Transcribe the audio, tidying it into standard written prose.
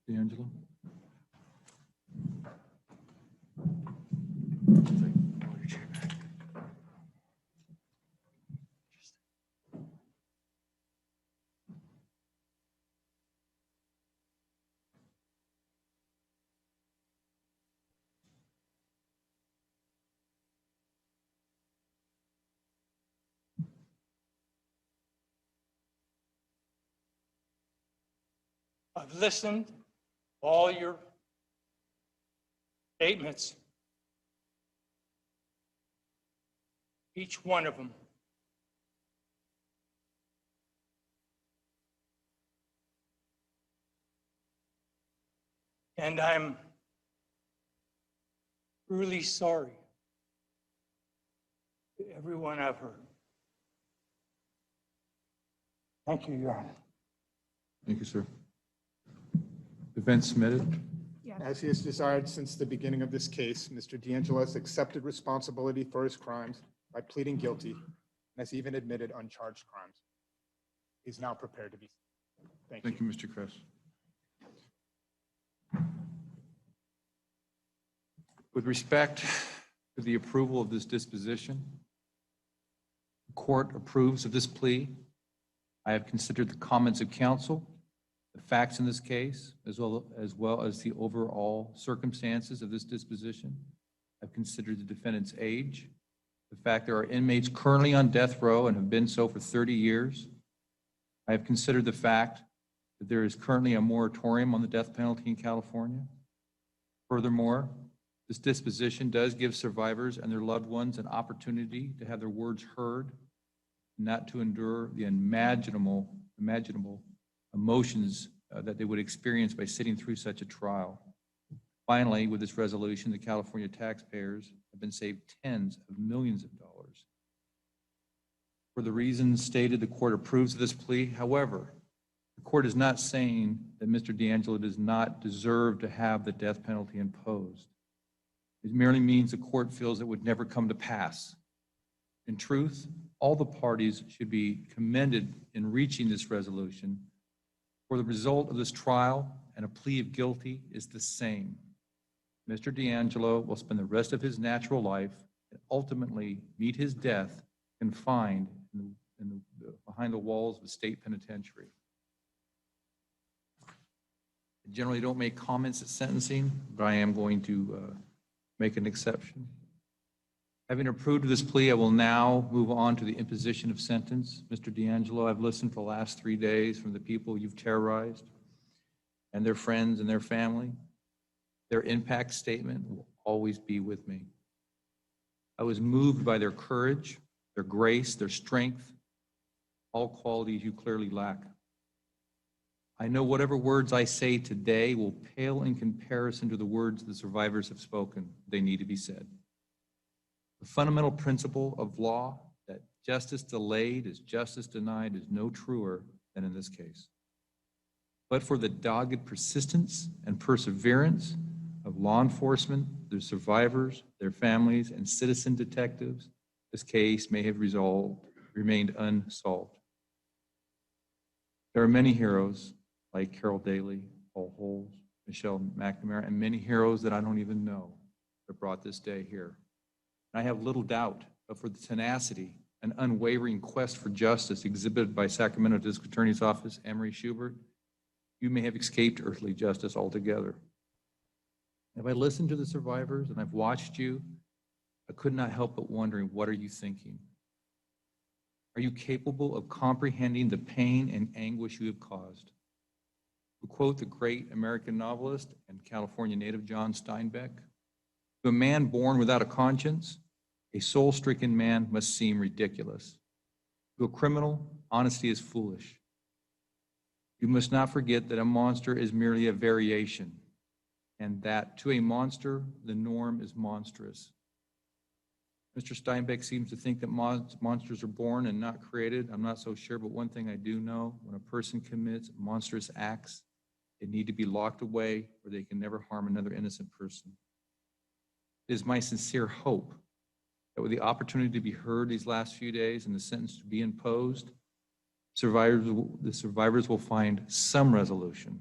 DeAngelo? I've listened to all your statements, each one of them. And I'm really sorry to everyone I've heard. Thank you, Your Honor. Thank you, sir. Defense submitted. As he has desired since the beginning of this case, Mr. DeAngelo has accepted responsibility for his crimes by pleading guilty and has even admitted uncharged crimes. He's now prepared to be. Thank you. Thank you, Mr. Kress. With respect to the approval of this disposition, the court approves of this plea. I have considered the comments of counsel, the facts in this case, as well as the overall circumstances of this disposition. I've considered the defendant's age, the fact there are inmates currently on death row and have been so for 30 years. I have considered the fact that there is currently a moratorium on the death penalty in California. Furthermore, this disposition does give survivors and their loved ones an opportunity to have their words heard, not to endure the unimaginable emotions that they would experience by sitting through such a trial. Finally, with this resolution, the California taxpayers have been saved tens of millions of dollars. For the reasons stated, the court approves of this plea. However, the court is not saying that Mr. DeAngelo does not deserve to have the death penalty imposed. It merely means the court feels it would never come to pass. In truth, all the parties should be commended in reaching this resolution, for the result of this trial and a plea of guilty is the same. Mr. DeAngelo will spend the rest of his natural life and ultimately meet his death confined behind the walls of a state penitentiary. I generally don't make comments at sentencing, but I am going to make an exception. Having approved of this plea, I will now move on to the imposition of sentence. Mr. DeAngelo, I've listened for the last 3 days from the people you've terrorized and their friends and their family. Their impact statement will always be with me. I was moved by their courage, their grace, their strength, all qualities you clearly lack. I know whatever words I say today will pale in comparison to the words the survivors have spoken. They need to be said. The fundamental principle of law that justice delayed is justice denied is no truer than in this case. But for the dogged persistence and perseverance of law enforcement, their survivors, their families, and citizen detectives, this case may have remained unsolved. There are many heroes like Carol Daly, Paul Holes, Michelle McNamara, and many heroes that I don't even know that brought this day here. I have little doubt, but for the tenacity and unwavering quest for justice exhibited by Sacramento District Attorney's Office, Emery Schubert, you may have escaped earthly justice altogether. If I listened to the survivors and I've watched you, I could not help but wondering, what are you thinking? Are you capable of comprehending the pain and anguish you have caused? To quote the great American novelist and California native John Steinbeck, to a man born without a conscience, a soul-stricken man must seem ridiculous. To a criminal, honesty is foolish. You must not forget that a monster is merely a variation, and that to a monster, the norm is monstrous. Mr. Steinbeck seems to think that monsters are born and not created. I'm not so sure, but one thing I do know, when a person commits monstrous acts, they need to be locked away or they can never harm another innocent person. It is my sincere hope that with the opportunity to be heard these last few days and the sentence to be imposed, the survivors will find some resolution